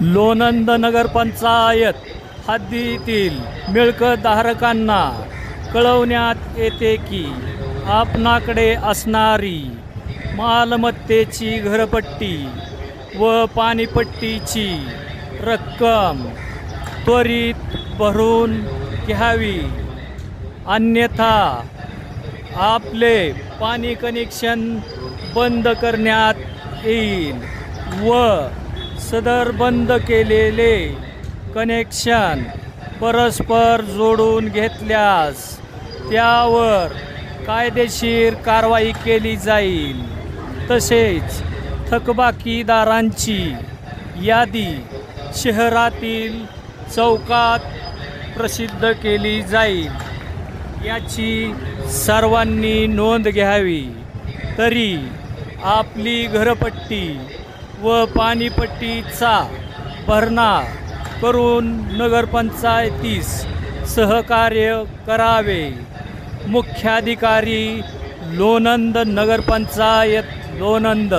लोणंद नगरपंचायत हद्दीतील मिळकतधारकांना कळवण्यात येते की आपणाकडे असणारी मालमत्तेची घरपट्टी व पाणीपट्टीची रक्कम त्वरित भरून घ्यावी, अन्यथा आपले पाणी कनेक्शन बंद करण्यात येईल व सदर बंद केलेले कनेक्शन परस्पर जोडून घेतल्यास त्यावर कायदेशीर कारवाई केली जाईल। तसेच थकबाकीदारांची यादी शहरातील चौकात प्रसिद्ध केली जाईल याची सर्वांनी नोंद घ्यावी। तरी आपली घरपट्टी व पाणीपट्टीचा भरणा करून नगरपंचायतीस सहकार्य करावे। मुख्याधिकारी लोणंद नगरपंचायत लोणंद।